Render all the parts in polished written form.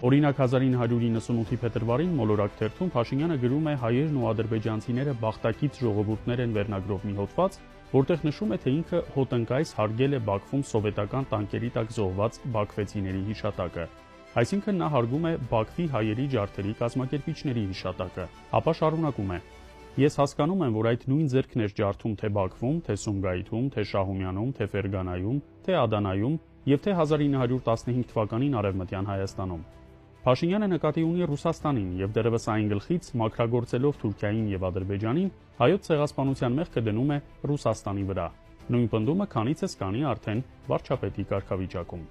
Օրինակ 1998-ի փետրվարին մոլորակ թերթում Փաշինյանը գրում է հայերն ու ադրբեջանցիները բախտակից ժողովուրդներ են վերնագրով մի հոդված, որտեղ նշում է, թե ինքը հոտնկայս հարգել է Բաքվում սովետական տանկերի տակ զոհված բաքվեցիների հիշատակը։ Այսինքն նա հարգում է Բաքվի հայերի ջարդերի կազմակերպիչների հիշատակը, ապա շարունակում է. Ես հասկանում եմ, որ այդ նույն ձեռքն էր ջարդում թե Բաքվում, թե Սումգայիթում, թե Շահումյանում, թե Ֆերգանայում, թե Ադանայում եւ թե 1915 թվականին Արևմտյան Հայաստանում։ Փաշինյանը նկատի ունի Ռուսաստանին եւ դեռևս այն գլխից մաքրագործելով Թուրքիային եւ Ադրբեջանին հայոց ցեղասպանության մեղքը դնում է Ռուսաստանի վրա։ Նույն պնդումը քանիցս կանի արդեն վարչապետի կարգավիճակում։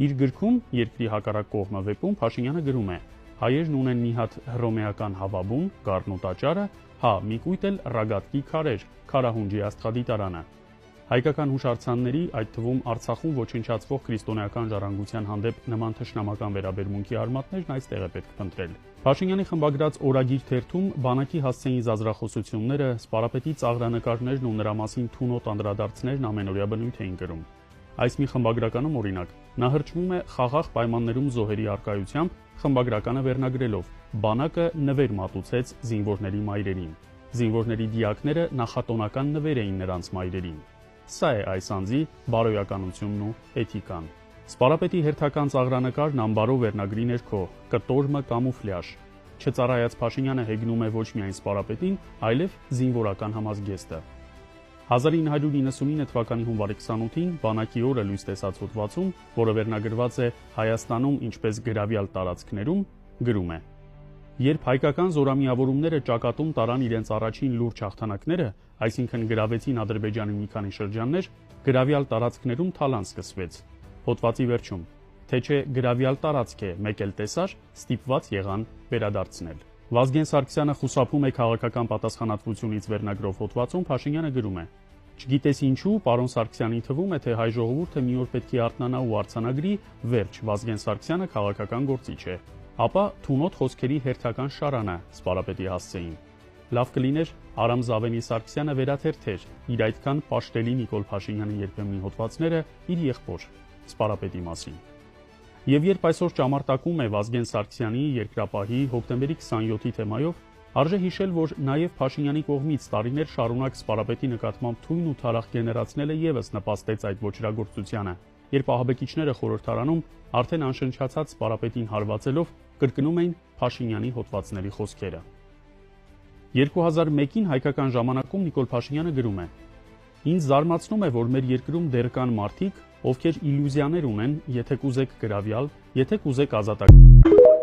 Իր գրքում Երկրի հակառակ կողմը վեպում Փաշինյանը գրում է. հայերն ունեն մի հատ հռոմեական հավաբուն, գառն ու տաճարը, հա, մի կույտ էլ ռագատկի քարեր, Քարահունջի աստղադիտարանը։ Հայկական հուշարձանների, այդ թվում Արցախում ոչնչացվող քրիստոնեական ժառանգության հանդեպ նման թշնամական վերաբերմունքի արմատներն այստեղ է պետք փնտրել։ Փաշինյանի խմբագրած Օրագիր թերթում բանակի հասցեին զազրախոսությունները, սպարապետի ծաղրանկարներն ու նրա մասին թունոտ անդրադարձներն ամենօրյա բնույթ էին կրում։ Այս մի խմբագրականում օրինակ նա հրճվում է խաղաղ պայմաններում զոհերի առկայությամբ, խմբագրականը վերնագրելով. բանակը նվեր մատուցեց զինվորների մայրերին։ Զինվորների դիակները նախատոնական նվեր էին նրանց մայրերին։ Սա է այս անձի բարոյականությունն ու էթիկան։ Սպարապետի հերթական ծաղրանկարն անբարո վերնագրի ներքո, կտորմը կամուֆլյաժ։ Չծառայած Փաշինյանը հեգնում է ոչ միայն սպարապետին, այլև զինվորական համազգեստը։ 1999 թվականի հունվարի 28-ին բանակի օրը լույս տեսած հոդվածում, որը վերնագրված է Հայաստանում ինչպես գրավյալ տարածքներում, գրում է. Երբ հայկական զորամիավորումները ճակատում տարան իրենց առաջին լուրջ հաղթանակները, այսինքն գրավեցին Ադրբեջանի մի քանի շրջաններ, գրավյալ տարածքներում թալան սկսվեց։ Հոդվածի վերջում, թե չէ գրավյալ տարածք է, մեկ էլ տեսար, ստիպված եղան վերադարձնել։ Վազգեն Սարգսյանը խուսափում է քաղաքական պատասխանատվությունից վերնագրով հոդվածում Փաշինյանը գրում է. Չգիտես ինչու, պարոն Սարգսյանի թվում է, թե հայ ժողովուրդը մի օր պետք է արթնանա ու արձանագրի, վերջ, Վազգեն Սարգսյանը քաղաքական գործիչ է։ Ապա թունոտ խոսքերի հերթական շարանը սպարապետի հասցեին։ Լավ կլիներ Արամ Զավենի Սարգսյանը վերաթերթեր իր այդքան պաշտելի Նիկոլ Փաշինյանի երբեմնի հոդվածները իր եղբոր սպարապետի մասին։ Եվ երբ այսօր ճամարտակում է Վազգեն Սարգսյանի երկրապահի հոկտեմբերի 27-ի թեմայով, արժե հիշել, որ նաև Փաշինյանի կողմից տարիներ շարունակ սպարապետի նկատմամբ թույն ու թարախ գեներացնելը եւս նպաստեց այդ ոչրագործությանը, երբ ահաբեկիչները խորհրդարանում արդեն անշնչացած սպարապետին հարվածելով կրկնում էին Փաշինյանի հոդվածների խոսքերը։ 2001-ին հայկական ժամանակում Նիկոլ Փաշինյանը գրում է. Ինձ զարմացնում է, որ մեր երկրում դեռ կան մարդիկ, ովքեր իլյուզիաներ ունեն, եթե կուզեք գրավյալ, եթե կուզեք ազատագրել։